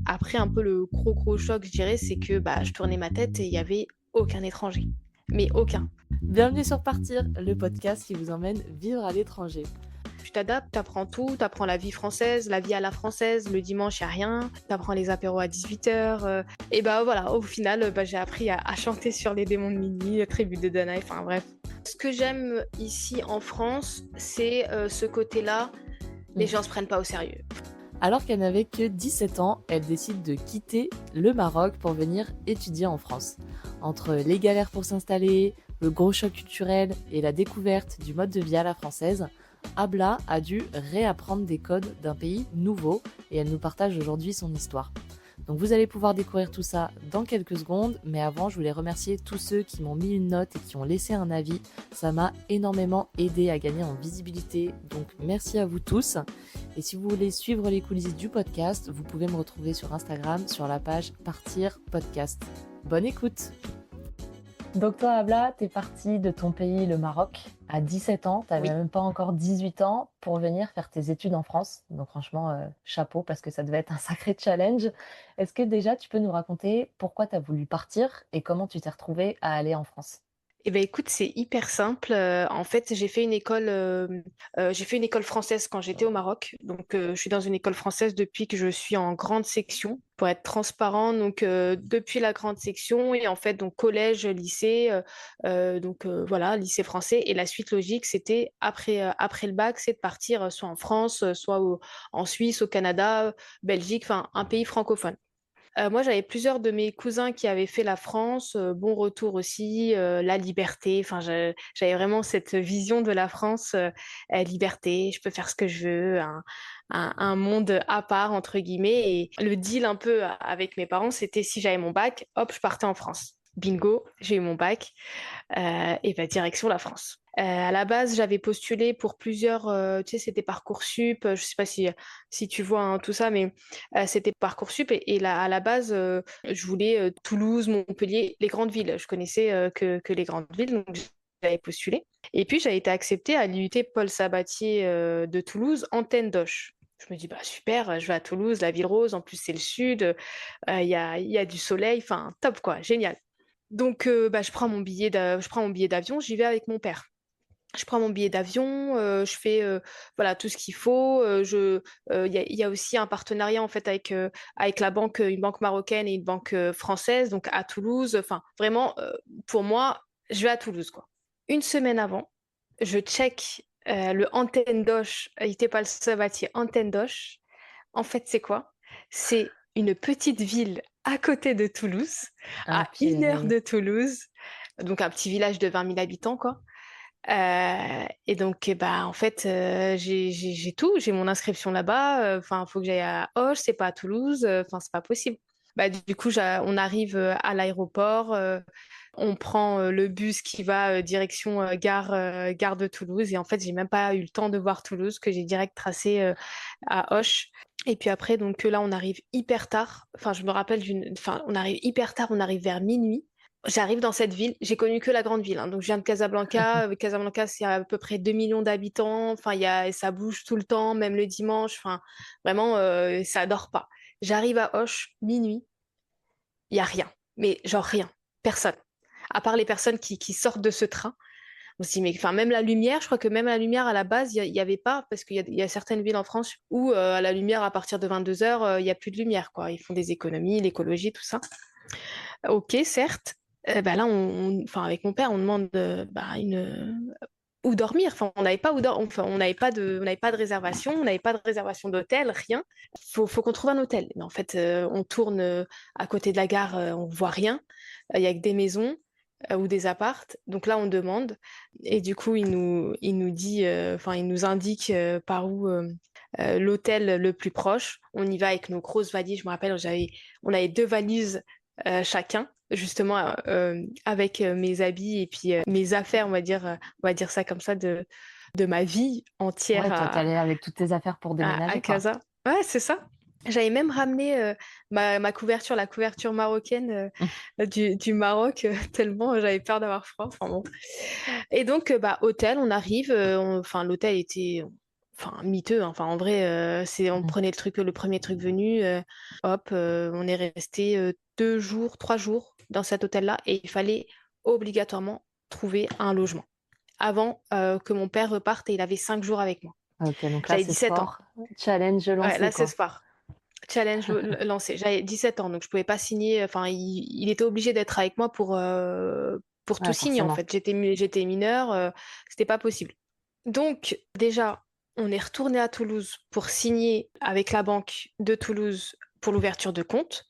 Après, un peu le gros choc, je dirais, c'est que je tournais ma tête et il y avait aucun étranger. Mais aucun. Bienvenue sur Partir, le podcast qui vous emmène vivre à l'étranger. Tu t'adaptes, t'apprends tout, t'apprends la vie française, la vie à la française, le dimanche, il n'y a rien, t'apprends les apéros à 18h. Et voilà, au final, j'ai appris à chanter sur les démons de minuit, tribu de Danaï, enfin bref. Ce que j'aime ici en France, c'est ce côté-là, les gens se prennent pas au sérieux. Alors qu'elle n'avait que 17 ans, elle décide de quitter le Maroc pour venir étudier en France. Entre les galères pour s'installer, le gros choc culturel et la découverte du mode de vie à la française, Abla a dû réapprendre des codes d'un pays nouveau et elle nous partage aujourd'hui son histoire. Donc vous allez pouvoir découvrir tout ça dans quelques secondes, mais avant je voulais remercier tous ceux qui m'ont mis une note et qui ont laissé un avis. Ça m'a énormément aidé à gagner en visibilité, donc merci à vous tous. Et si vous voulez suivre les coulisses du podcast, vous pouvez me retrouver sur Instagram sur la page Partir Podcast. Bonne écoute! Donc toi, Abla, t'es partie de ton pays, le Maroc, à 17 ans. T'avais Oui. même pas encore 18 ans pour venir faire tes études en France. Donc franchement, chapeau, parce que ça devait être un sacré challenge. Est-ce que déjà, tu peux nous raconter pourquoi t'as voulu partir et comment tu t'es retrouvée à aller en France? Eh ben écoute, c'est hyper simple. En fait, j'ai fait une école française quand j'étais au Maroc. Donc, je suis dans une école française depuis que je suis en grande section. Pour être transparent, donc depuis la grande section et en fait donc collège, lycée, voilà, lycée français. Et la suite logique, c'était après le bac, c'est de partir soit en France, en Suisse, au Canada, Belgique, enfin un pays francophone. Moi, j'avais plusieurs de mes cousins qui avaient fait la France, bon retour aussi, la liberté. Enfin, j'avais vraiment cette vision de la France, liberté, je peux faire ce que je veux, un monde à part, entre guillemets. Et le deal un peu avec mes parents, c'était si j'avais mon bac, hop, je partais en France. Bingo, j'ai eu mon bac et direction la France. À la base, j'avais postulé pour plusieurs, tu sais, c'était Parcoursup, je sais pas si tu vois hein, tout ça, mais c'était Parcoursup et à la base, je voulais Toulouse, Montpellier, les grandes villes. Je connaissais que les grandes villes, donc j'avais postulé. Et puis, j'ai été acceptée à l'UT Paul Sabatier de Toulouse, antenne d'Oche. Je me dis, super, je vais à Toulouse, la ville rose, en plus c'est le sud, il y a du soleil, enfin top quoi, génial. Donc, je prends mon billet d'avion, j'y vais avec mon père. Je prends mon billet d'avion, je fais voilà tout ce qu'il faut. Il y a aussi un partenariat en fait avec la banque, une banque marocaine et une banque française, donc à Toulouse. Enfin, vraiment, pour moi, je vais à Toulouse quoi. Une semaine avant, je check le antenne d'Oche, était pas le Sabatier, antenne d'Oche. En fait, c'est quoi? C'est une petite ville à côté de Toulouse, Ah à 1 heure purée. de Toulouse, donc un petit village de 20 000 habitants, quoi. Et donc, en fait, j'ai tout, j'ai mon inscription là-bas. Enfin, il faut que j'aille à Auch, c'est pas à Toulouse. Enfin, c'est pas possible. Du coup, on arrive à l'aéroport, on prend le bus qui va direction gare de Toulouse. Et en fait, j'ai même pas eu le temps de voir Toulouse, que j'ai direct tracé à Auch. Et puis après, donc là, on arrive hyper tard. Enfin, je me rappelle Enfin, on arrive hyper tard, on arrive vers minuit. J'arrive dans cette ville, j'ai connu que la grande ville, hein. Donc je viens de Casablanca. Casablanca, c'est à peu près 2 millions d'habitants. Enfin, ça bouge tout le temps, même le dimanche. Enfin, vraiment, ça dort pas. J'arrive à Auch, minuit, il y a rien. Mais genre rien. Personne. À part les personnes qui sortent de ce train. On se dit, mais enfin, même la lumière, je crois que même la lumière à la base, il y avait pas, parce il y a certaines villes en France où à la lumière, à partir de 22 heures, il y a plus de lumière, quoi. Ils font des économies, l'écologie, tout ça. Ok, certes. Là, enfin, avec mon père, on demande où dormir. Enfin, on n'avait pas enfin, on n'avait pas de réservation, on n'avait pas de réservation d'hôtel, rien. Faut qu'on trouve un hôtel. Mais en fait, on tourne à côté de la gare, on voit rien. Il y a que des maisons ou des appartes. Donc là, on demande. Et du coup, il nous dit, enfin, il nous indique par où l'hôtel le plus proche. On y va avec nos grosses valises. Je me rappelle, on avait 2 valises chacun, justement avec mes habits et puis mes affaires, on va dire ça comme ça, de ma vie entière Ouais, toi, t'es allée avec toutes tes affaires pour à déménager, quoi. Casa. Ouais, c'est ça. J'avais même ramené ma couverture, la couverture marocaine du Maroc, tellement j'avais peur d'avoir froid. Enfin, bon. Et donc, hôtel, on arrive. Enfin, l'hôtel était. enfin miteux, hein. Enfin en vrai, on Mhm. prenait le premier truc venu, hop, on est resté 2 jours, 3 jours dans cet hôtel-là et il fallait obligatoirement trouver un logement avant que mon père reparte et il avait 5 jours avec moi. Ok, donc là J'avais c'est 17 ans. sport. Challenge Ouais, lancé, là c'est quoi. sport. Challenge lancé. J'avais 17 ans, donc je pouvais pas signer. Enfin, il était obligé d'être avec moi pour tout Ouais, signer en forcément. fait. J'étais mineure, c'était pas possible. Donc déjà, on est retourné à Toulouse pour signer avec la banque de Toulouse pour l'ouverture de compte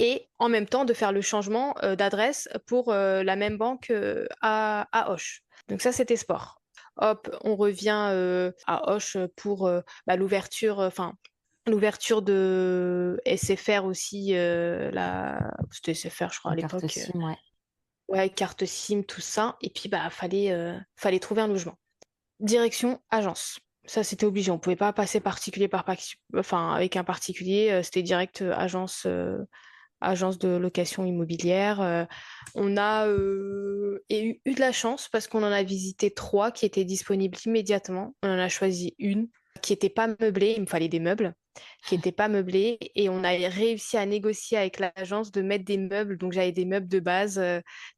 et en même temps de faire le changement d'adresse pour la même banque à Auch. Donc ça, c'était sport. Hop, on revient à Auch pour l'ouverture, enfin l'ouverture de SFR aussi, c'était SFR, je crois, La à carte l'époque. SIM, ouais. Ouais, carte SIM, tout ça. Et puis, fallait trouver un logement. Direction agence. Ça, c'était obligé. On pouvait pas passer particulier enfin, avec un particulier. C'était direct agence de location immobilière. On a eu de la chance parce qu'on en a visité 3 qui étaient disponibles immédiatement. On en a choisi une qui n'était pas meublée. Il me fallait des meubles qui n'étaient pas meublés et on a réussi à négocier avec l'agence de mettre des meubles. Donc j'avais des meubles de base,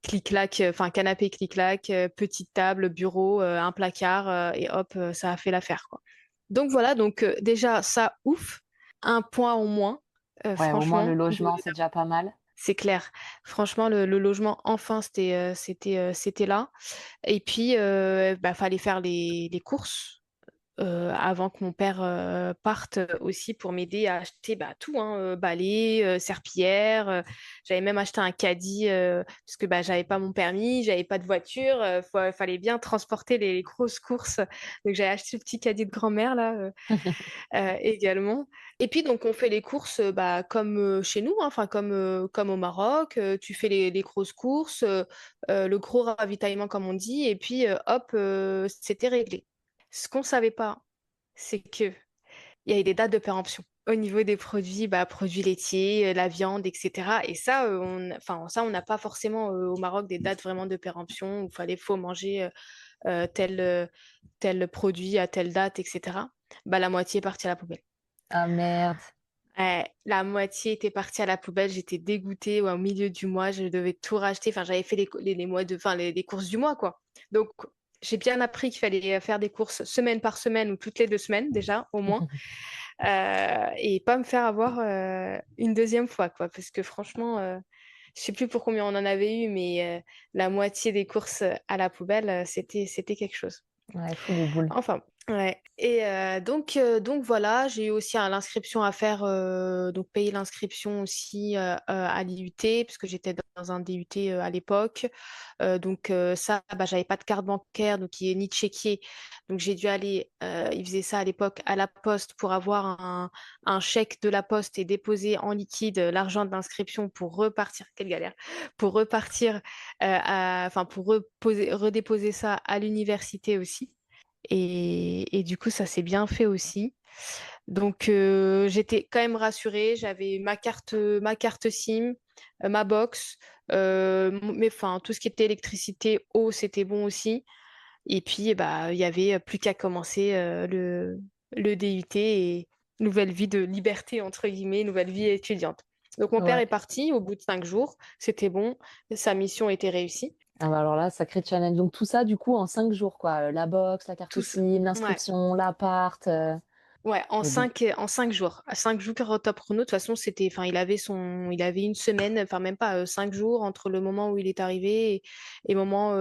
clic-clac, enfin canapé clic-clac, petite table, bureau, un placard et hop, ça a fait l'affaire quoi. Donc voilà, donc déjà ça ouf, un point en moins, Ouais, au moins le franchement. logement, c'est déjà pas mal. C'est clair. Franchement, le logement, enfin, c'était là. Et puis, fallait faire les courses avant que mon père parte aussi pour m'aider à acheter tout, hein, balai, serpillière. J'avais même acheté un caddie parce que j'avais pas mon permis, j'avais pas de voiture. Fallait bien transporter les grosses courses. Donc, j'avais acheté le petit caddie de grand-mère là. Également. Et puis donc on fait les courses comme chez nous, hein, enfin comme au Maroc. Tu fais les grosses courses, le gros ravitaillement comme on dit, et puis hop, c'était réglé. Ce qu'on savait pas, c'est que il y avait des dates de péremption au niveau des produits, produits laitiers, la viande, etc. Et ça, on n'a pas forcément au Maroc des dates vraiment de péremption où faut manger tel produit à telle date, etc. La moitié est partie à la poubelle. Ah merde. Ouais, la moitié était partie à la poubelle, j'étais dégoûtée. Ouais, au milieu du mois, je devais tout racheter. Enfin, j'avais fait les mois enfin, les courses du mois, quoi. Donc, j'ai bien appris qu'il fallait faire des courses semaine par semaine ou toutes les 2 semaines, déjà, au moins. Et pas me faire avoir une deuxième fois, quoi. Parce que franchement, je sais plus pour combien on en avait eu, mais la moitié des courses à la poubelle, c'était quelque chose. Ouais, fou les boules. Enfin, ouais. Et donc voilà, j'ai eu aussi l'inscription à faire, donc payer l'inscription aussi à l'IUT, puisque j'étais dans un DUT à l'époque. Donc ça, j'avais pas de carte bancaire, donc il est ni chéquier. Donc j'ai dû aller, ils faisaient ça à l'époque à la poste pour avoir un chèque de la poste et déposer en liquide l'argent de l'inscription pour repartir. Quelle galère! Pour repartir, enfin pour redéposer ça à l'université aussi. Et du coup, ça s'est bien fait aussi. Donc, j'étais quand même rassurée. J'avais ma carte SIM, ma box, mais enfin, tout ce qui était électricité, eau, c'était bon aussi. Et puis, il y avait plus qu'à commencer le DUT et nouvelle vie de liberté, entre guillemets, nouvelle vie étudiante. Donc, mon père Ouais. est parti au bout de 5 jours. C'était bon. Sa mission était réussie. Ah bah alors là, sacré challenge. Donc tout ça, du coup, en 5 jours, quoi. La box, la carte Tous. SIM, Ouais. l'inscription, l'appart. Ouais, en Et bon. 5 jours. À 5 jours au top chrono, de toute façon, enfin, il avait une semaine, enfin, même pas 5 jours entre le moment où il est arrivé et le moment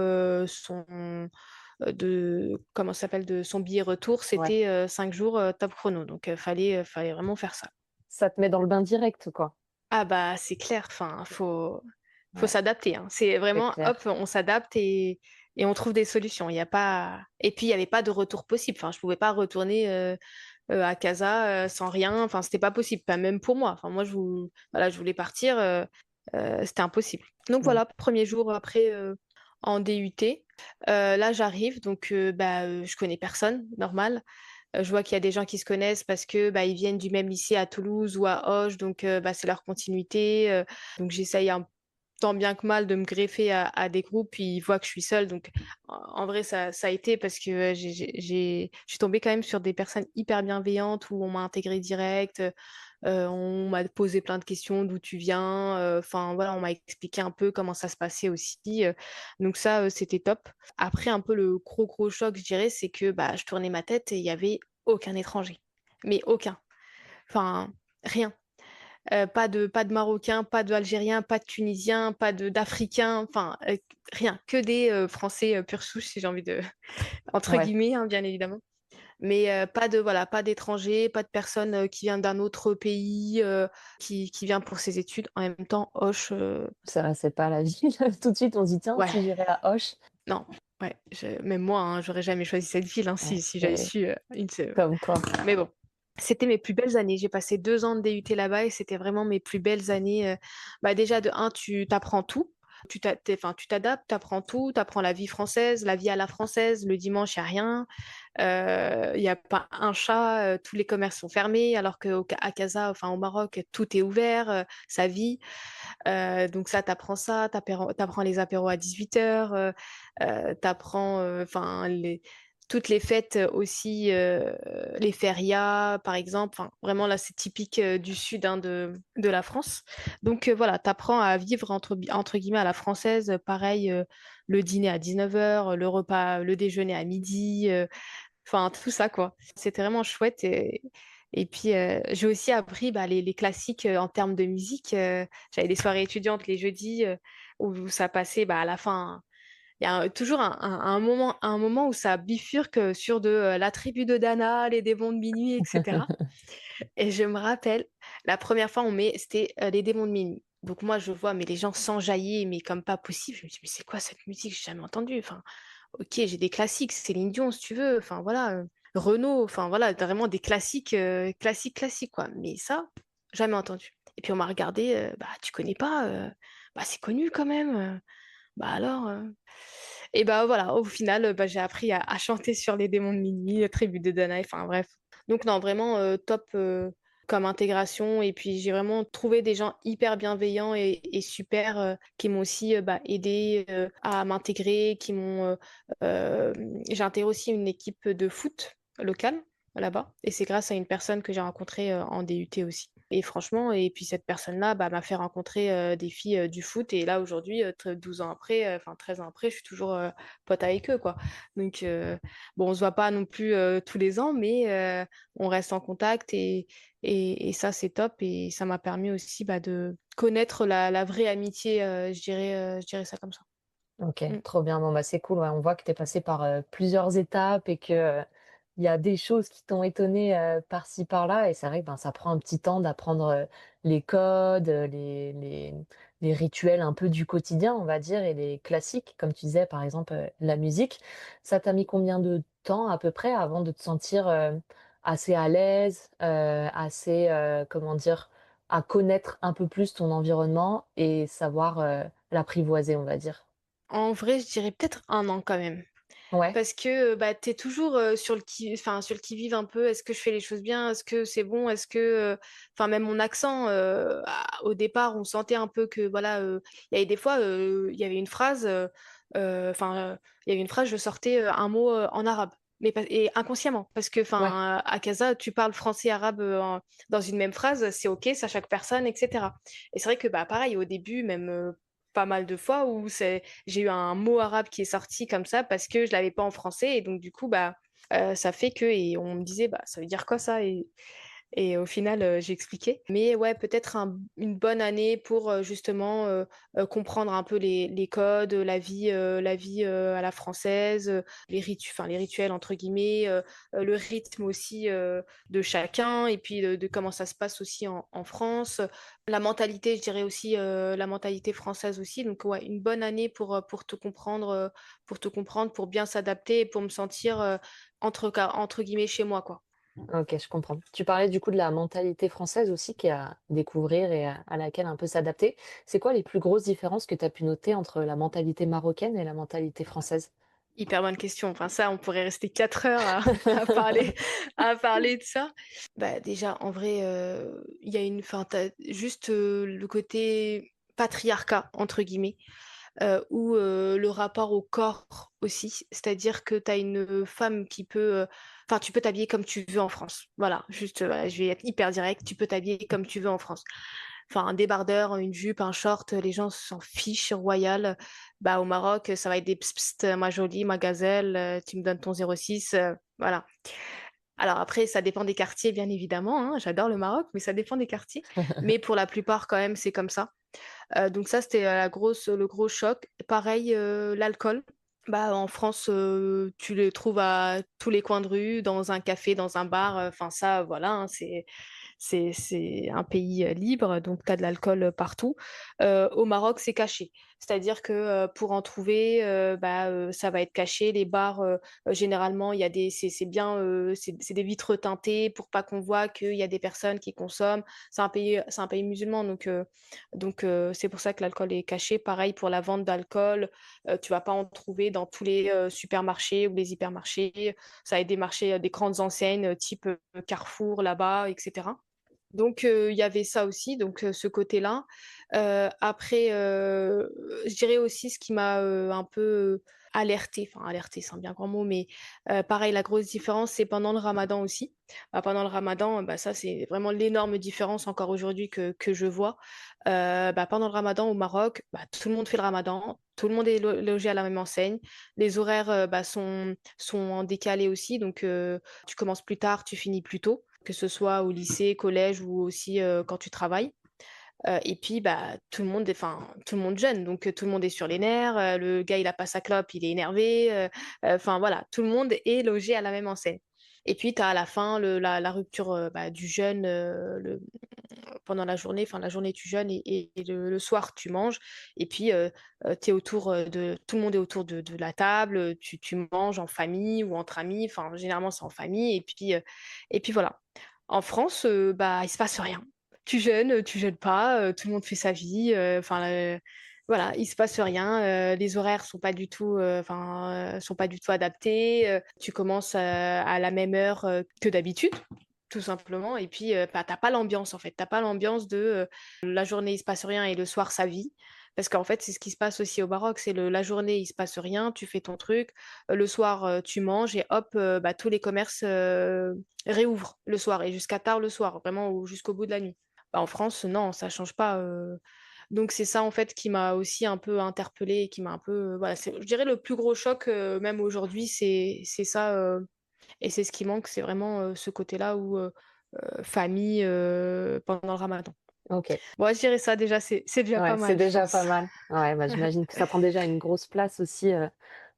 comment ça s'appelle, de son billet retour, Ouais. c'était 5 jours top chrono. Donc, fallait vraiment faire ça. Ça te met dans le bain direct, quoi. Ah, c'est clair, enfin, faut Ouais, s'adapter, hein. C'est c'est vraiment, hop, clair. on s'adapte et on trouve des solutions. Il y a pas... Et puis, il n'y avait pas de retour possible. Enfin, je pouvais pas retourner à Casa sans rien. Enfin, c'était pas possible, pas même pour moi. Enfin, moi, voilà, je voulais partir, c'était impossible. Donc Bon. voilà, premier jour après en DUT. Là, j'arrive, donc je connais personne, normal. Je vois qu'il y a des gens qui se connaissent parce que ils viennent du même lycée à Toulouse ou à Auch, donc c'est leur continuité. Donc j'essaye tant bien que mal de me greffer à des groupes, puis ils voient que je suis seule. Donc, en vrai, ça a été parce que je suis tombée quand même sur des personnes hyper bienveillantes où on m'a intégrée direct. On m'a posé plein de questions, d'où tu viens. Enfin, voilà, on m'a expliqué un peu comment ça se passait aussi. Donc ça, c'était top. Après, un peu le gros choc, je dirais, c'est que bah, je tournais ma tête et il y avait aucun étranger. Mais aucun. Enfin, rien. Pas de Marocains, pas d'Algériens, pas de Tunisiens, pas d'Africains, enfin, rien. Que des Français pure souche, si j'ai envie de... Entre Ouais. guillemets, hein, bien évidemment. Mais voilà, pas d'étrangers, pas de personnes qui viennent d'un autre pays, qui vient pour ses études. En même temps, Hoche, C'est pas la ville. Tout de suite, on se dit: «Tiens, ouais, si j'irais à Auch». non. Ouais, même moi, hein, j'aurais jamais choisi cette ville hein, Ouais, si j'avais c'est su comme quoi. Mais bon, c'était mes plus belles années. J'ai passé 2 ans de DUT là-bas et c'était vraiment mes plus belles années. Bah déjà, de un, tu t'apprends tout. Enfin, tu t'adaptes, tu apprends tout, tu apprends la vie française, la vie à la française. Le dimanche, il n'y a rien. Il n'y a pas un chat, tous les commerces sont fermés, alors qu'à Casa, enfin au Maroc, tout est ouvert, ça vit. Donc ça, t'apprends les apéros à 18h, t'apprends enfin toutes les fêtes aussi, les férias par exemple. Enfin, vraiment là, c'est typique du sud hein, de la France. Donc voilà, t'apprends à vivre entre guillemets à la française. Pareil, le dîner à 19h, le repas, le déjeuner à midi. Enfin, tout ça, quoi. C'était vraiment chouette. Et puis, j'ai aussi appris bah, les classiques en termes de musique. J'avais des soirées étudiantes les jeudis où ça passait bah, à la fin. Il y a toujours un moment où ça bifurque sur de la tribu de Dana, les démons de minuit, etc. Et je me rappelle, la première fois, c'était les démons de minuit. Donc moi, je vois mais les gens s'enjailler, mais comme pas possible. Je me dis, mais c'est quoi cette musique? J'ai jamais entendu. Enfin, ok, j'ai des classiques, Céline Dion, si tu veux. Enfin, voilà, Renaud. Enfin, voilà, vraiment des classiques, classiques, quoi. Mais ça, jamais entendu. Et puis on m'a regardé, bah, tu connais pas? Bah, c'est connu quand même. Bah alors. Et bah voilà, au final, bah, j'ai appris à chanter sur les démons de minuit, tribu de Danaï, enfin bref. Donc non, vraiment top comme intégration. Et puis j'ai vraiment trouvé des gens hyper bienveillants et super qui m'ont aussi bah, aidé à m'intégrer, euh, J'ai intégré aussi une équipe de foot locale là-bas. Et c'est grâce à une personne que j'ai rencontrée en DUT aussi. Et franchement, et puis cette personne-là bah, m'a fait rencontrer des filles du foot. Et là, aujourd'hui, 12 ans après, enfin 13 ans après, je suis toujours pote avec eux, quoi. Donc, bon, on se voit pas non plus tous les ans, mais on reste en contact et ça, c'est top. Et ça m'a permis aussi bah, de connaître la vraie amitié, je dirais ça comme ça. OK, Mm. trop bien. Bon, bah, c'est cool, ouais, on voit que tu es passé par, plusieurs étapes et que, il y a des choses qui t'ont étonné, par-ci par-là et c'est vrai que, ben, ça prend un petit temps d'apprendre, les codes, les rituels un peu du quotidien, on va dire et les classiques, comme tu disais, par exemple, la musique. Ça t'a mis combien de temps à peu près avant de te sentir, assez à l'aise, assez, comment dire? À connaître un peu plus ton environnement et savoir, l'apprivoiser, on va dire? En vrai, je dirais peut-être 1 an quand même. Ouais, Parce que bah, tu es toujours sur le qui-vive un peu. Est-ce que je fais les choses bien? Est-ce que c'est bon? Enfin, même mon accent, au départ, on sentait un peu que, voilà, il y avait des fois, il y avait une phrase, il y avait une phrase, je sortais un mot en arabe. Et inconsciemment, parce que ouais, à Casa, tu parles français, arabe dans une même phrase, c'est OK, ça chaque personne, etc. Et c'est vrai que bah, pareil, au début, même pas mal de fois où j'ai eu un mot arabe qui est sorti comme ça parce que je l'avais pas en français et donc du coup bah ça fait que et on me disait bah ça veut dire quoi ça et au final, j'ai expliqué. Mais ouais, peut-être une bonne année pour justement comprendre un peu les codes, la vie à la française, enfin, les rituels entre guillemets, le rythme aussi de chacun, et puis de comment ça se passe aussi en France. La mentalité, je dirais aussi, la mentalité française aussi. Donc ouais, une bonne année pour te comprendre, pour bien s'adapter et pour me sentir entre guillemets chez moi, quoi. OK, je comprends. Tu parlais du coup de la mentalité française aussi qui est à découvrir et à laquelle un peu s'adapter. C'est quoi les plus grosses différences que tu as pu noter entre la mentalité marocaine et la mentalité française? Hyper bonne question. Enfin, ça, on pourrait rester 4 heures à parler, à parler de ça. Bah, déjà, en vrai, il y a une, enfin, t'as juste le côté. patriarcat, entre guillemets, ou le rapport au corps aussi. C'est-à-dire que tu as une femme qui peut... Enfin, tu peux t'habiller comme tu veux en France. Voilà, juste, voilà, je vais être hyper direct. Tu peux t'habiller comme tu veux en France. Enfin, un débardeur, une jupe, un short, les gens s'en fichent, royal. Bah, au Maroc, ça va être des pst, ma jolie, ma gazelle, tu me donnes ton 06, voilà. Alors après, ça dépend des quartiers, bien évidemment, hein. J'adore le Maroc, mais ça dépend des quartiers. Mais pour la plupart, quand même, c'est comme ça. Donc ça, c'était le gros choc. Pareil, l'alcool. Bah, en France, tu le trouves à tous les coins de rue, dans un café, dans un bar. Enfin, ça, voilà, hein, c'est un pays libre, donc tu as de l'alcool partout. Au Maroc, c'est caché. C'est-à-dire que pour en trouver, ça va être caché. Les bars, généralement, il y a c'est bien, c'est des vitres teintées pour pas qu'on voit qu'il y a des personnes qui consomment. C'est un pays musulman, donc c'est pour ça que l'alcool est caché. Pareil pour la vente d'alcool, tu vas pas en trouver dans tous les supermarchés ou les hypermarchés. Ça va être des marchés, des grandes enseignes type Carrefour là-bas, etc. Donc, il y avait ça aussi, donc ce côté-là. Après, je dirais aussi ce qui m'a un peu alertée, enfin alertée, c'est un bien grand mot, mais pareil, la grosse différence, c'est pendant le ramadan aussi. Bah, pendant le ramadan, bah, ça, c'est vraiment l'énorme différence encore aujourd'hui que je vois. Pendant le ramadan au Maroc, bah, tout le monde fait le ramadan, tout le monde est logé à la même enseigne. Les horaires sont en décalé aussi, donc tu commences plus tard, tu finis plus tôt, que ce soit au lycée, collège ou aussi quand tu travailles. Et puis, bah, tout le monde jeûne, donc tout le monde est sur les nerfs. Le gars, il a pas sa clope, il est énervé. Enfin, voilà, tout le monde est logé à la même enseigne. Et puis, tu as à la fin la rupture du jeûne pendant la journée. Enfin, la journée, tu jeûnes et le soir, tu manges. Et puis, t'es autour tout le monde est autour de la table. Tu manges en famille ou entre amis. Enfin, généralement, c'est en famille. Et puis voilà. En France, il se passe rien. Tu jeûnes pas, tout le monde fait sa vie. Voilà, il se passe rien. Les horaires sont pas du tout adaptés. Tu commences à la même heure que d'habitude, tout simplement. Et puis, t'as pas l'ambiance en fait. T'as pas l'ambiance de la journée il se passe rien et le soir ça vit. Parce qu'en fait, c'est ce qui se passe aussi au Maroc, c'est la journée, il se passe rien, tu fais ton truc, le soir, tu manges et hop, tous les commerces réouvrent le soir et jusqu'à tard le soir, vraiment jusqu'au bout de la nuit. Bah, en France, non, ça change pas. Donc c'est ça en fait qui m'a aussi un peu interpellée et qui m'a un peu, voilà, je dirais le plus gros choc, même aujourd'hui, c'est ça, et c'est ce qui manque, c'est vraiment ce côté-là où famille pendant le Ramadan. OK. Bon, je dirais ça déjà, c'est déjà pas Ouais, c'est mal, je déjà pas pense. mal. Ouais, bah, j'imagine que ça prend déjà une grosse place aussi,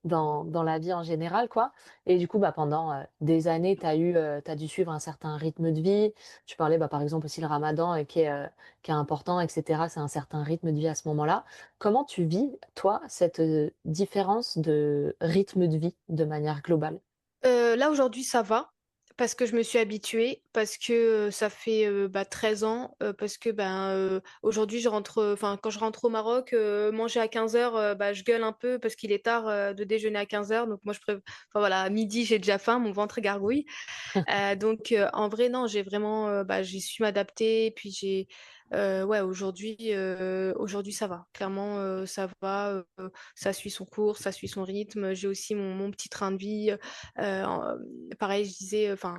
dans la vie en général, quoi. Et du coup, bah, pendant, des années, tu dû suivre un certain rythme de vie. Tu parlais, bah, par exemple aussi le ramadan, qui est important et cetera. C'est un certain rythme de vie à ce moment-là. Comment tu vis, toi, cette, différence de rythme de vie de manière globale? Là, aujourd'hui, ça va, parce que je me suis habituée, parce que ça fait 13 ans, parce que aujourd'hui, quand je rentre au Maroc, manger à 15 heures, je gueule un peu parce qu'il est tard de déjeuner à 15 heures. Donc, moi, enfin, voilà, à midi, j'ai déjà faim, mon ventre gargouille. Donc, en vrai, non, j'ai su m'adapter. Puis, ouais, aujourd'hui, ça va. Clairement, ça va. Ça suit son cours, ça suit son rythme. J'ai aussi mon petit train de vie. Pareil, je disais, enfin,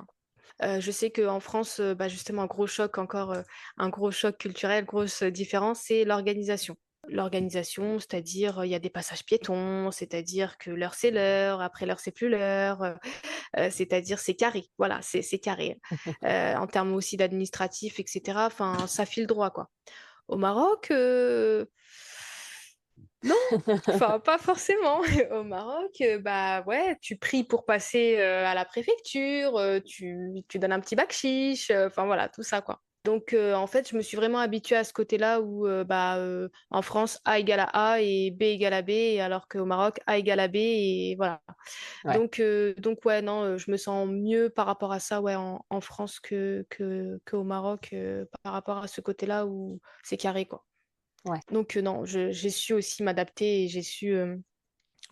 je sais qu'en France, justement, un gros choc culturel, grosse différence, c'est l'organisation. L'organisation, c'est-à-dire, il y a des passages piétons, c'est-à-dire que l'heure c'est l'heure, après l'heure c'est plus l'heure, c'est-à-dire c'est carré, voilà, c'est carré. En termes aussi d'administratif, etc., enfin, ça file droit, quoi. Au Maroc, non, enfin pas forcément. Au Maroc, bah ouais, tu pries pour passer à la préfecture, tu donnes un petit bakchich, enfin voilà, tout ça quoi. Donc en fait, je me suis vraiment habituée à ce côté-là où en France, A égale à A et B égale à B, alors qu'au Maroc, A égale à B et voilà. Ouais, Donc ouais, non, je me sens mieux par rapport à ça ouais, en France qu'au Maroc par rapport à ce côté-là où c'est carré quoi. ouais. Donc non, j'ai su aussi m'adapter et j'ai su,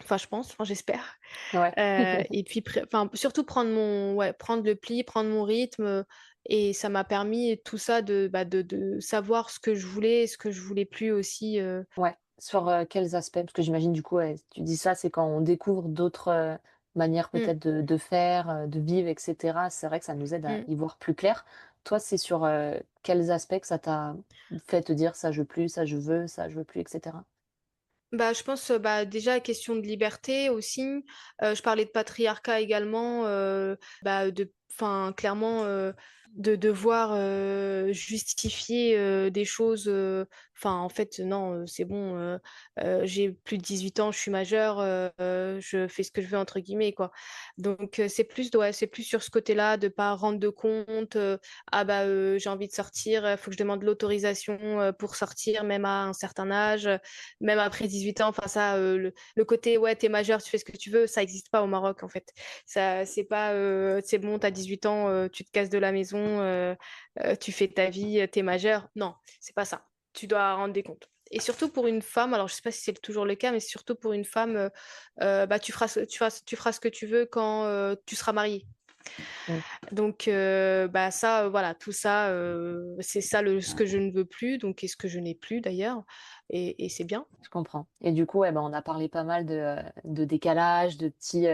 enfin je pense, enfin j'espère. Ouais. Et puis enfin, surtout prendre le pli, prendre mon rythme Et ça m'a permis tout ça de savoir ce que je voulais, ce que je voulais plus aussi. Ouais, sur, quels aspects? Parce que j'imagine du coup, ouais, tu dis ça, c'est quand on découvre d'autres, manières Mm, peut-être de faire, de vivre et cetera. C'est vrai que ça nous aide à mm. y voir plus clair. Toi, c'est sur, quels aspects que ça t'a fait te dire: «Ça je veux plus, ça je veux plus» et cetera? Bah, je pense, déjà, question de liberté aussi. Je parlais de patriarcat également, enfin, clairement, de devoir justifier des choses. Enfin, en fait, non, c'est bon, j'ai plus de 18 ans, je suis majeure, je fais ce que je veux, entre guillemets, quoi. Donc, ouais, c'est plus sur ce côté-là, de pas rendre de compte. Ah, j'ai envie de sortir, il faut que je demande l'autorisation pour sortir, même à un certain âge. Même après 18 ans, enfin ça, le côté ouais, t'es majeur, tu fais ce que tu veux, ça n'existe pas au Maroc en fait. Ça, c'est pas, c'est bon, t'as 18 ans, tu te casses de la maison, tu fais ta vie, t'es majeur. Non, c'est pas ça. Tu dois rendre des comptes. Et surtout pour une femme, alors je sais pas si c'est toujours le cas, mais surtout pour une femme, tu feras ce que tu veux quand tu seras mariée. Mmh. Donc, ça, voilà, tout ça, c'est ça ce que je ne veux plus, donc, et ce que je n'ai plus d'ailleurs, et c'est bien. Je comprends et du coup, ouais, bah, on a parlé pas mal de décalage, de petits,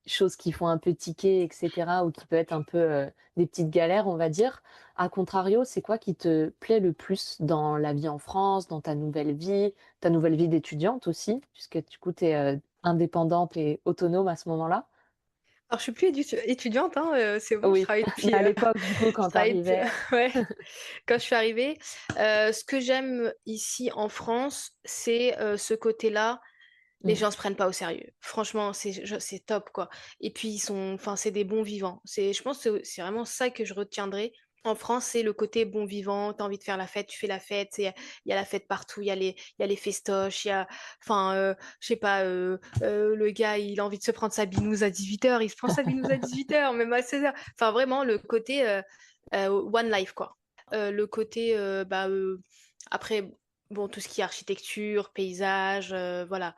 choses qui font un peu tiquer et cetera ou qui peut être un peu, des petites galères, on va dire. À contrario, c'est quoi qui te plaît le plus dans la vie en France, dans ta nouvelle vie d'étudiante aussi, puisque du coup, tu es, indépendante et autonome à ce moment-là? Alors, je suis plus étudiante, hein, c'est bon, je Oui, travaille mais depuis, à l'époque, du coup, je quand tu travaille depuis, arrivais, ouais, quand je suis arrivée. Ce que j'aime ici en France, c'est ce côté-là. Les mmh, gens se prennent pas au sérieux. Franchement, c'est top, quoi. Et puis, enfin, c'est des bons vivants. Je pense que c'est vraiment ça que je retiendrai. En France, c'est le côté bon vivant. T'as envie de faire la fête, tu fais la fête. Il y a la fête partout. Il y a les festoches. Enfin, je sais pas, le gars, il a envie de se prendre sa binouse à 18 h. Il se prend sa binouse à 18 h, même à 16 h. Enfin, vraiment, le côté one life, quoi. Le côté, après, bon, tout ce qui est architecture, paysage, voilà,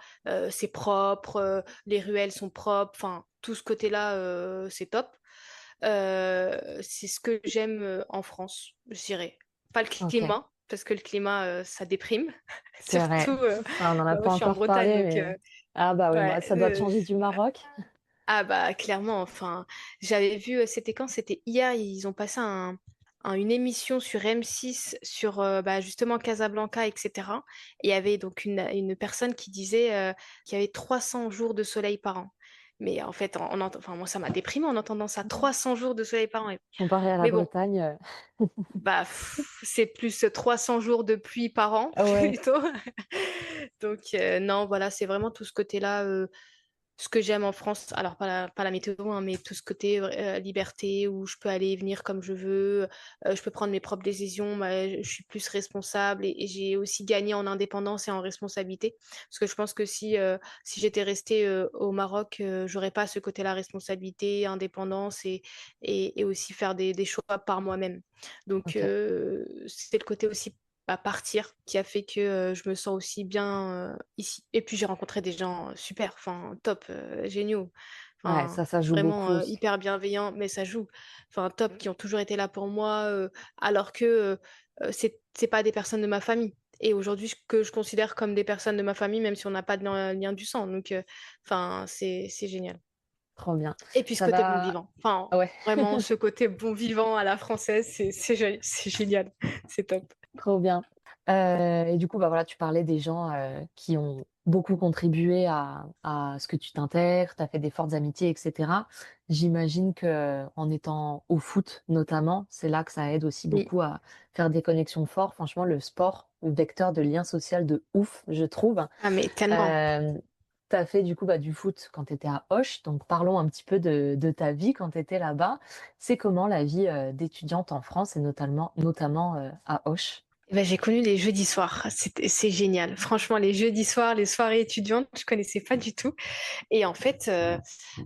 c'est propre, les ruelles sont propres, enfin, tout ce côté-là, c'est top. C'est ce que j'aime en France, je dirais. Pas le OK, climat, parce que le climat, ça déprime. c'est Surtout, vrai. Ça, on n'en a moi, pas je suis en encore Bretagne, parlé, donc mais ah bah, oui, bah, ouais. ça doit te changer du Maroc. Ah bah clairement, enfin, j'avais vu, c'était quand? C'était hier, ils ont passé une émission sur M6 sur justement Casablanca, etc. Et il y avait donc une personne qui disait qu'il y avait 300 jours de soleil par an. Mais en fait, enfin, moi, ça m'a déprimé en entendant ça, 300 jours de soleil par an. Comparé à la Mais bon, Bretagne, c'est plus 300 jours de pluie par an, ouais, plutôt. Donc, non, voilà, c'est vraiment tout ce côté-là, ce que j'aime en France. Alors, pas la météo, hein, mais tout ce côté liberté, où je peux aller et venir comme je veux, je peux prendre mes propres décisions, je suis plus responsable, et j'ai aussi gagné en indépendance et en responsabilité. Parce que je pense que si j'étais restée au Maroc, j'aurais pas ce côté-là, responsabilité, indépendance, et aussi faire des choix par moi-même. Donc, OK. c'est le côté aussi à partir qui a fait que je me sens aussi bien ici. Et puis j'ai rencontré des gens super, enfin top, géniaux, Ouais, enfin ça joue beaucoup vraiment aussi. hyper bienveillants, mais ça joue, enfin top, qui ont toujours été là pour moi, alors que c'est pas des personnes de ma famille. Et aujourd'hui, que je considère comme des personnes de ma famille, même si on n'a pas de lien du sang. Donc, enfin, c'est génial. Trop bien. Et puis ce Ça côté bon va vivant. Enfin, ouais, vraiment, ce côté bon vivant à la française, c'est génial. C'est top. trop bien. Et du coup, bah, voilà, tu parlais des gens, qui ont beaucoup contribué à ce que tu t'intègres, tu as fait des fortes amitiés et cetera. J'imagine qu'en étant au foot notamment, c'est là que ça aide aussi Oui. beaucoup à faire des connexions fortes. Franchement, le sport, vecteur de lien social de ouf, je trouve. Ah, mais tellement. Hem, Tu as fait du coup, bah, du foot quand tu étais à Auch, donc parlons un petit peu de ta vie quand tu étais là-bas. C'est comment la vie, d'étudiante en France et notamment, à Auch? Eh ben, j'ai connu les jeudis soirs. C'est génial. Franchement, les jeudis soirs, les soirées étudiantes, je connaissais pas du tout. Et en fait,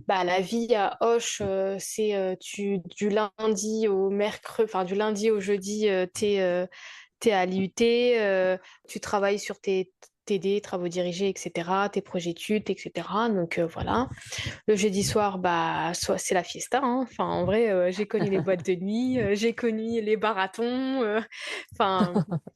la vie à Auch, c'est du lundi au mercredi, enfin du lundi au jeudi, t'es à l'IUT, tu travailles sur TD, travaux dirigés, etc., tes projets d'études, etc. Donc voilà. Le jeudi soir, bah, soit c'est la fiesta, hein. Enfin, en vrai, j'ai connu les boîtes de nuit, j'ai connu les marathons. Enfin,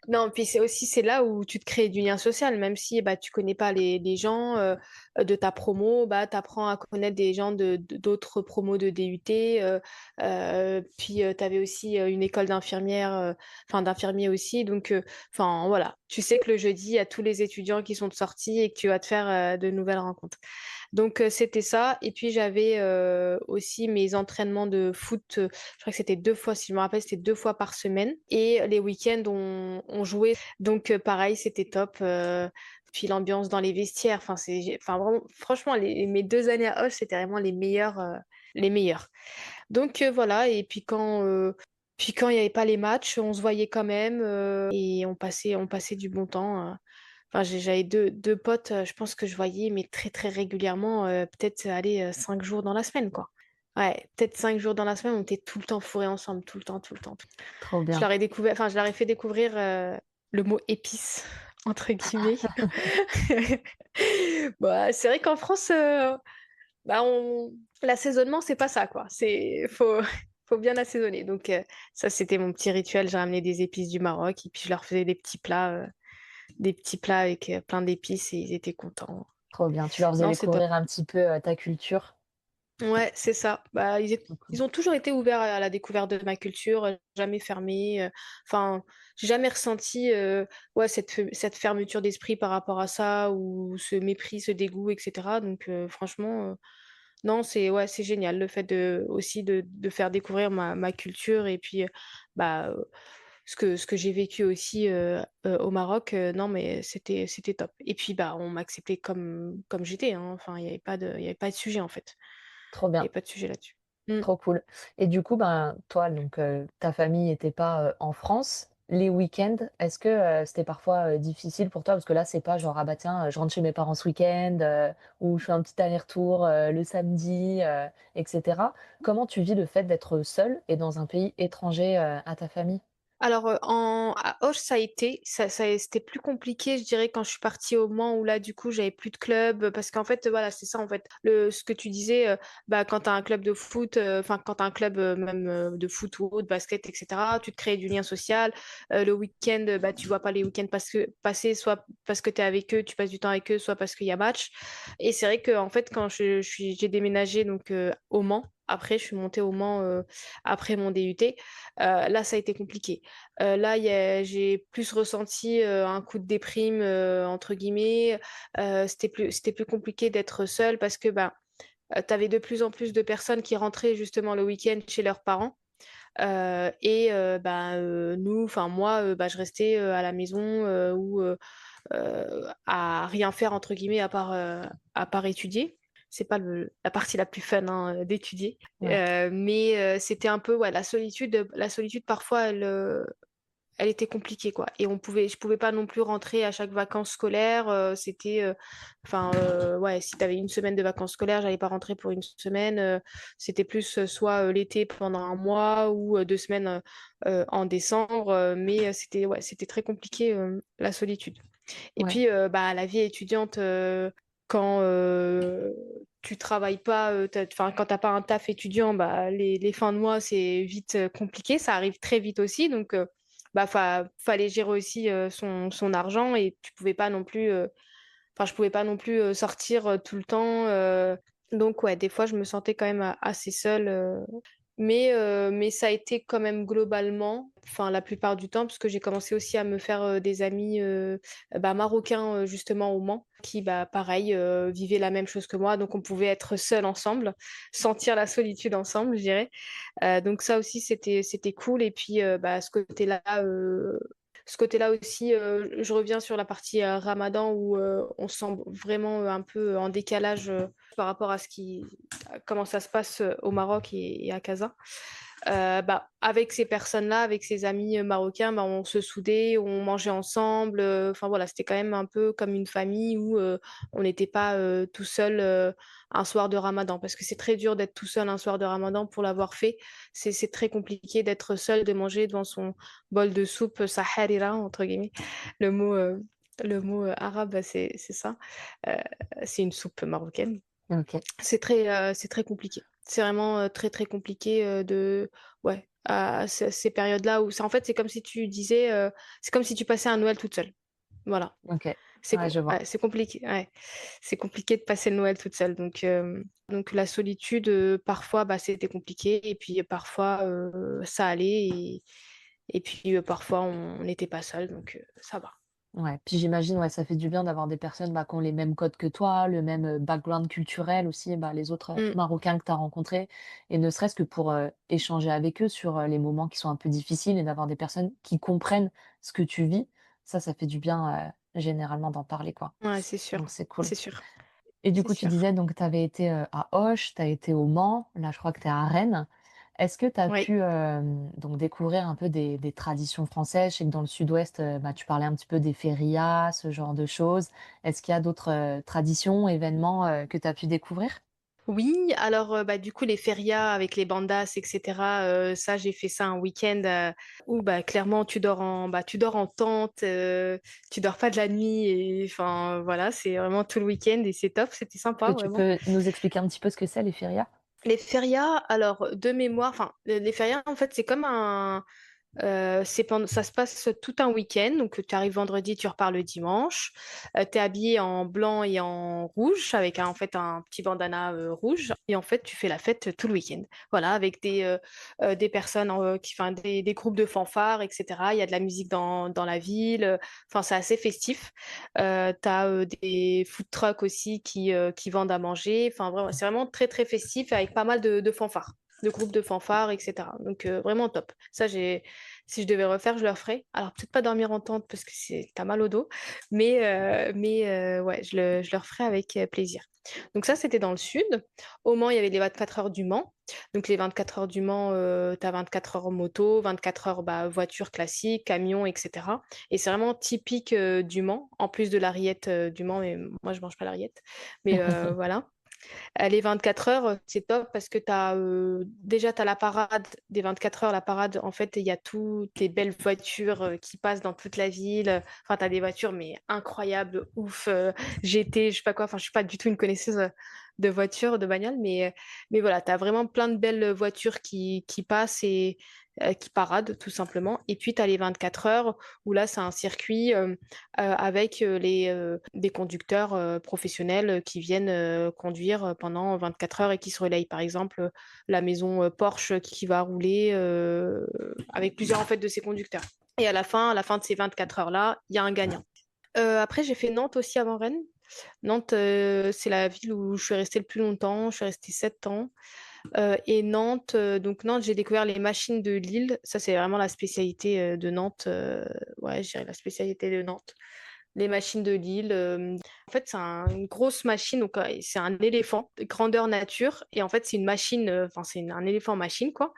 non, puis c'est là où tu te crées du lien social, même si bah, tu connais pas les gens de ta promo, bah, tu apprends à connaître des gens d'autres promos de DUT. Puis tu avais aussi une école d'infirmière, enfin d'infirmier aussi. Donc, enfin, voilà, tu sais que le jeudi, il y a tous les étudiants qui sont de sortie et que tu vas te faire de nouvelles rencontres. Donc, c'était ça. Et puis, j'avais aussi mes entraînements de foot. Je crois que c'était 2 fois, si je me rappelle, c'était 2 fois par semaine. Et les week-ends, on jouait. Donc, pareil, c'était top. Puis l'ambiance dans les vestiaires. Enfin, enfin, vraiment, franchement, mes 2 années à Hoche, c'était vraiment les meilleurs. Les meilleurs. Donc, voilà. Et puis quand il n'y avait pas les matchs, on se voyait quand même et on passait du bon temps. Enfin, j'avais deux potes, je pense que je voyais, mais très très régulièrement, peut-être aller 5 jours dans la semaine, quoi. Ouais, peut-être 5 jours dans la semaine, on était tout le temps fourrés ensemble, tout le temps, tout le temps. Trop Je bien. leur ai découvert, enfin, je leur ai fait découvrir le mot épice, entre guillemets. Bah, c'est vrai qu'en France, bah, l'assaisonnement, c'est pas ça, quoi. Faut bien assaisonner. Donc, ça, c'était mon petit rituel. J'ai ramené des épices du Maroc et puis je leur faisais des petits plats avec plein d'épices et ils étaient contents. Trop bien. Tu leur faisais Non, c'est top. découvrir un petit peu ta culture. Ouais, c'est ça. Bah, Trop cool. ils ont toujours été ouverts à la découverte de ma culture, jamais fermés. Enfin, j'ai jamais ressenti ouais, cette fermeture d'esprit par rapport à ça ou ce mépris, ce dégoût, etc. Donc, franchement, non, c'est génial le fait aussi de faire découvrir ma culture et puis bah, ce que j'ai vécu aussi au Maroc. Non, mais c'était top. Et puis, bah, on m'acceptait comme j'étais, hein. Enfin, il y avait pas de sujet en fait. Trop Il n'y bien. avait pas de sujet là-dessus. Mm. Trop cool. Et du coup, ben, toi, donc, ta famille était pas, en France. Les week-ends, est-ce que, c'était parfois, difficile pour toi? Parce que là, c'est pas genre: «Ah bah tiens, je rentre chez mes parents ce week-end», ou «Je fais un petit aller-retour, le samedi», et cetera. Comment tu vis le fait d'être seule et dans un pays étranger, à ta famille? Alors, à Auch, c'était plus compliqué, je dirais, quand je suis partie au Mans, où là, du coup, j'avais plus de club, parce qu'en fait, voilà, c'est ça, en fait, ce que tu disais, bah, quand tu as un club de foot, enfin, quand tu as un club même de foot ou autre, basket, etc., tu te crées du lien social. Le week-end, bah, tu vois pas les week-ends passer, soit parce que tu es avec eux, tu passes du temps avec eux, soit parce qu'il y a match. Et c'est vrai que, en fait, quand j'ai déménagé donc, au Mans, après, je suis montée au Mans après mon DUT. Là, ça a été compliqué. Là, j'ai plus ressenti un coup de déprime, entre guillemets. C'était plus compliqué d'être seule parce que bah, tu avais de plus en plus de personnes qui rentraient justement le week-end chez leurs parents. Et bah, nous, enfin moi, bah, je restais à la maison ou à rien faire, entre guillemets, à part étudier. C'est pas la partie la plus fun, hein, d'étudier. Ouais. Mais c'était un peu, ouais, la solitude parfois, elle était compliquée, quoi. Et je pouvais pas non plus rentrer à chaque vacances scolaires. Enfin, ouais, si tu avais une semaine de vacances scolaires, j'allais pas rentrer pour une semaine. C'était plus soit l'été pendant un mois ou 2 semaines en décembre. Mais ouais, c'était très compliqué, la solitude. Et Ouais. puis, bah, la vie étudiante, quand tu travailles pas, enfin, quand t'as pas un taf étudiant, bah, les fins de mois, c'est vite compliqué. Ça arrive très vite aussi. Donc, bah, fallait gérer aussi son argent et tu pouvais pas non plus, enfin, je pouvais pas non plus sortir tout le temps. Donc, ouais, des fois, je me sentais quand même assez seule. Mais ça a été quand même globalement, enfin la plupart du temps, parce que j'ai commencé aussi à me faire des amis bah, marocains justement au Mans, qui bah, pareil vivaient la même chose que moi, donc on pouvait être seuls ensemble, sentir la solitude ensemble, je dirais. Donc ça aussi c'était cool. Et puis bah, ce côté-là aussi, je reviens sur la partie Ramadan où on se sent vraiment un peu en décalage par rapport comment ça se passe au Maroc et à Casa. Bah, avec ces personnes-là, avec ces amis marocains, bah, on se soudait, on mangeait ensemble. Enfin voilà, c'était quand même un peu comme une famille où on n'était pas tout seul un soir de Ramadan, parce que c'est très dur d'être tout seul un soir de Ramadan pour l'avoir fait. C'est très compliqué d'être seul, de manger devant son bol de soupe saharira, entre guillemets, le mot Le mot arabe, c'est ça. Euh, c'est une soupe marocaine. Ok, C'est très compliqué. C'est vraiment très, très compliqué ouais, à ces périodes-là où en fait, c'est comme si tu disais, c'est comme si tu passais un Noël toute seule. Voilà. ok. Ouais, je vois. Ouais, c'est compliqué. Ouais. C'est compliqué de passer le Noël toute seule. Donc la solitude, parfois, bah, c'était compliqué. Et puis parfois, ça allait. Et puis parfois, on n'était pas seul. Donc ça va. Ouais, puis j'imagine, ouais, ça fait du bien d'avoir des personnes bah, qui ont les mêmes codes que toi, le même background culturel aussi, bah, les autres Mm. Marocains que tu as rencontrés, et ne serait-ce que pour échanger avec eux sur les moments qui sont un peu difficiles et d'avoir des personnes qui comprennent ce que tu vis, ça fait du bien généralement d'en parler, quoi. Ouais, c'est sûr. Donc c'est cool. C'est sûr. Et du C'est coup, tu sûr. disais donc tu avais été à Auch, tu as été au Mans, là je crois que tu es à Rennes. Est-ce que tu as Oui. pu donc découvrir un peu des traditions françaises? Je sais que dans le sud-ouest, bah, tu parlais un petit peu des férias, ce genre de choses. Est-ce qu'il y a d'autres traditions, événements que tu as pu découvrir? Oui, alors bah, du coup les férias avec les bandas, etc. Ça j'ai fait ça un week-end où bah, clairement tu dors en tente, tu dors pas de la nuit et enfin voilà c'est vraiment tout le week-end et c'est top, c'était Est-ce que sympa tu vraiment. peux nous expliquer un petit peu ce que c'est les férias? Les férias, alors de mémoire, enfin les férias en fait c'est comme ça se passe tout un week-end, donc tu arrives vendredi, tu repars le dimanche. Tu es habillé en blanc et en rouge, avec en fait un petit bandana rouge, et en fait tu fais la fête tout le week-end. Voilà, avec des personnes, enfin des groupes de fanfares, etc. Il y a de la musique dans la ville, enfin c'est assez festif. Tu as des food trucks aussi qui vendent à manger, enfin vraiment, c'est vraiment très très festif avec pas mal de fanfares. De groupes de fanfares, etc. Donc vraiment top. Ça, si je devais refaire, je le referais. Alors, peut-être pas dormir en tente parce que t'as mal au dos, mais ouais, je le referais avec plaisir. Donc, ça, c'était dans le sud. Au Mans, il y avait les 24 heures du Mans. Donc, les 24 heures du Mans, tu as 24 heures moto, 24 heures bah, voiture classique, camion, etc. Et c'est vraiment typique du Mans, en plus de la rillette du Mans. Mais moi, je mange pas la rillette. Mais voilà. Les 24 heures, c'est top parce que déjà, tu as la parade des 24 heures. La parade, en fait, il y a toutes les belles voitures qui passent dans toute la ville. Enfin, tu as des voitures, mais incroyables, ouf, GT, je sais pas quoi. Enfin, je suis pas du tout une connaisseuse de voitures, de bagnoles, mais voilà, tu as vraiment plein de belles voitures qui passent et qui paradent, tout simplement. Et puis, tu as les 24 heures où là, c'est un circuit avec des conducteurs professionnels qui viennent conduire pendant 24 heures et qui se relayent. Par exemple, la maison Porsche qui va rouler avec plusieurs en fait, de ces conducteurs. Et à la fin de ces 24 heures-là, il y a un gagnant. Après, j'ai fait Nantes aussi avant Rennes. Nantes, c'est la ville où je suis restée le plus longtemps. Je suis restée 7 ans. Et Nantes, donc Nantes, j'ai découvert les machines de Lille. Ça, c'est vraiment la spécialité de Nantes. Ouais, je dirais la spécialité de Nantes. Les machines de Lille. En fait, une grosse machine, donc c'est un éléphant, grandeur nature, et en fait, c'est une machine, enfin, un éléphant machine, quoi,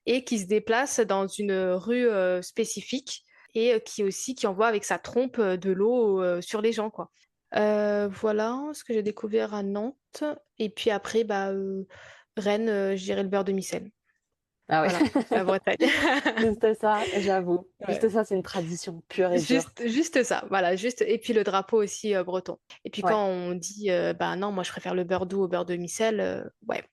et qui se déplace dans une rue spécifique, et qui envoie avec sa trompe de l'eau sur les gens, quoi. Voilà ce que j'ai découvert à Nantes. Et puis après, bah, Rennes, je dirais le beurre de Micelle. Ah ouais, Voilà, la Bretagne. juste ça, j'avoue. Juste Ouais. ça, c'est une tradition pure et dure. Juste ça, voilà, juste. Et puis le drapeau aussi breton. Et puis Ouais. quand on dit, bah non, moi je préfère le beurre doux au beurre de Micelle, ouais,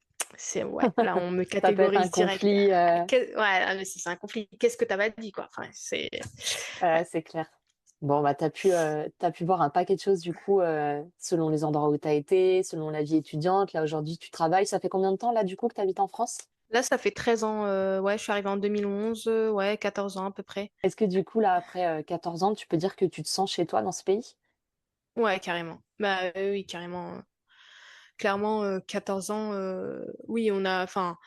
ouais, là on me Ça peut être un catégorise direct. conflit. Ouais, ah, mais c'est un conflit. Qu'est-ce que t'as mal dit, quoi? Enfin, Ouais, ouais. c'est clair. Bon, bah, t'as pu voir un paquet de choses, du coup, selon les endroits où t'as été, selon la vie étudiante. Là, aujourd'hui, tu travailles. Ça fait combien de temps, là, du coup, que t'habites en France? Là, ça fait 13 ans. Ouais, je suis arrivée en 2011. Ouais, 14 ans à peu près. Est-ce que, du coup, là, après 14 ans, tu peux dire que tu te sens chez toi dans ce pays? Ouais, carrément. Bah oui, carrément. Clairement, 14 ans, oui, enfin,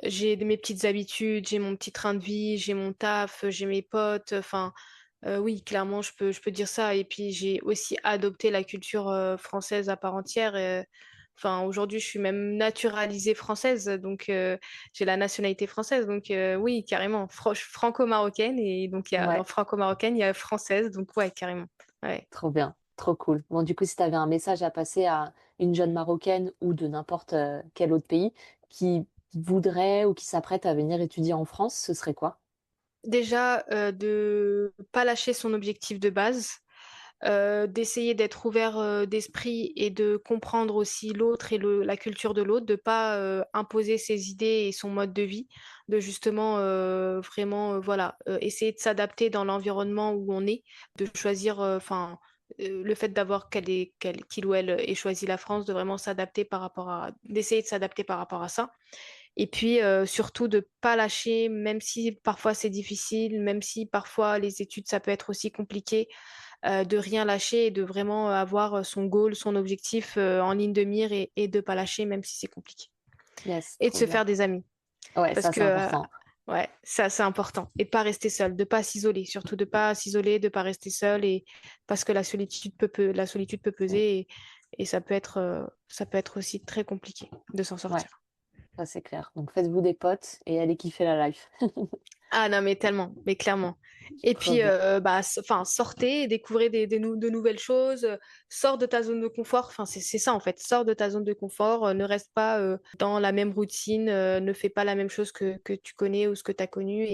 j'ai mes petites habitudes, j'ai mon petit train de vie, j'ai mon taf, j'ai mes potes, enfin, oui, clairement, je peux dire ça. Et puis, j'ai aussi adopté la culture française à part entière. Enfin, aujourd'hui, je suis même naturalisée française, donc j'ai la nationalité française. Donc, oui, carrément, franco-marocaine. Et donc, dans Ouais, franco-marocaine, il y a française. Donc, ouais, carrément. Ouais. trop bien, trop cool. Bon, du coup, si tu avais un message à passer à une jeune Marocaine ou de n'importe quel autre pays qui voudrait ou qui s'apprête à venir étudier en France, ce serait quoi? Déjà, de pas lâcher son objectif de base. d'essayer d'être ouvert d'esprit et de comprendre aussi l'autre et la culture de l'autre, de pas imposer ses idées et son mode de vie, de justement vraiment voilà, essayer de s'adapter dans l'environnement où on est, de choisir, enfin, le fait d'avoir qu'il ou elle ait choisi la France, de vraiment s'adapter d'essayer de s'adapter par rapport à ça. Et puis surtout de pas lâcher, même si parfois c'est difficile, même si parfois les études ça peut être aussi compliqué, de rien lâcher et de vraiment avoir son goal, son objectif en ligne de mire et de pas lâcher même si c'est compliqué. Yes, Et de trop se bien. faire des amis Ouais, parce ça que c'est important. ouais, ça c'est important et de pas rester seul, de pas s'isoler, surtout de pas s'isoler, de pas rester seul et parce que la solitude peut peser et ça peut être aussi très compliqué de s'en Ouais, sortir. ça c'est clair. Donc faites-vous des potes et allez kiffer la life. Ah non, mais tellement, mais clairement. Et Trop puis, bien. bah, enfin, sortez, découvrez de nouvelles choses, sors de ta zone de confort. Enfin, c'est ça en fait, sors de ta zone de confort, ne reste pas dans la même routine, ne fais pas la même chose que tu connais ou ce que tu as connu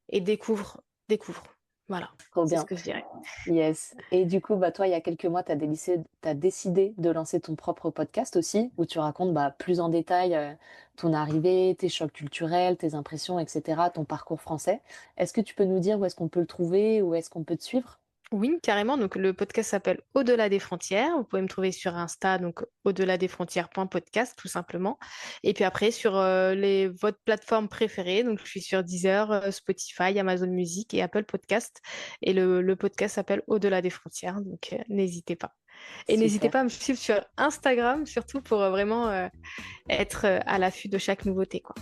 et découvre, découvre. Voilà, Trop c'est ce bien. que je dirais. Yes. Et du coup, bah, toi, il y a quelques mois, tu as décidé de lancer ton propre podcast aussi, où tu racontes bah, plus en détail ton arrivée, tes chocs culturels, tes impressions, etc., ton parcours français. Est-ce que tu peux nous dire où est-ce qu'on peut le trouver, où est-ce qu'on peut te suivre? Oui, carrément. Donc, le podcast s'appelle Au-delà des frontières. Vous pouvez me trouver sur Insta, donc au-delà des frontières.podcast, tout simplement. Et puis après, sur votre plateforme préférée. Donc, je suis sur Deezer, Spotify, Amazon Music et Apple Podcast. Et le podcast s'appelle Au-delà des frontières. Donc, n'hésitez pas. Et n'hésitez Super. pas à me suivre sur Instagram, surtout pour vraiment être à l'affût de chaque nouveauté, quoi.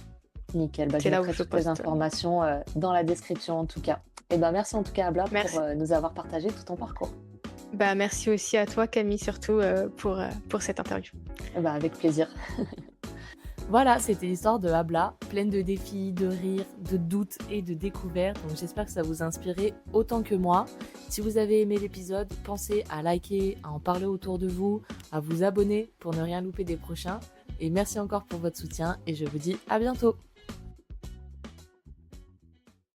Nickel. Bah, je C'est là où mettrai je toutes les poste. informations dans la description en tout cas. Et bah, merci en tout cas, Abla, pour Merci. nous avoir partagé tout ton parcours. Bah, merci aussi à toi, Camille, surtout pour cette interview. Bah, avec plaisir. Voilà, c'était l'histoire de Habla, pleine de défis, de rires, de doutes et de découvertes. Donc j'espère que ça vous a inspiré autant que moi. Si vous avez aimé l'épisode, pensez à liker, à en parler autour de vous, à vous abonner pour ne rien louper des prochains. Et merci encore pour votre soutien et je vous dis à bientôt.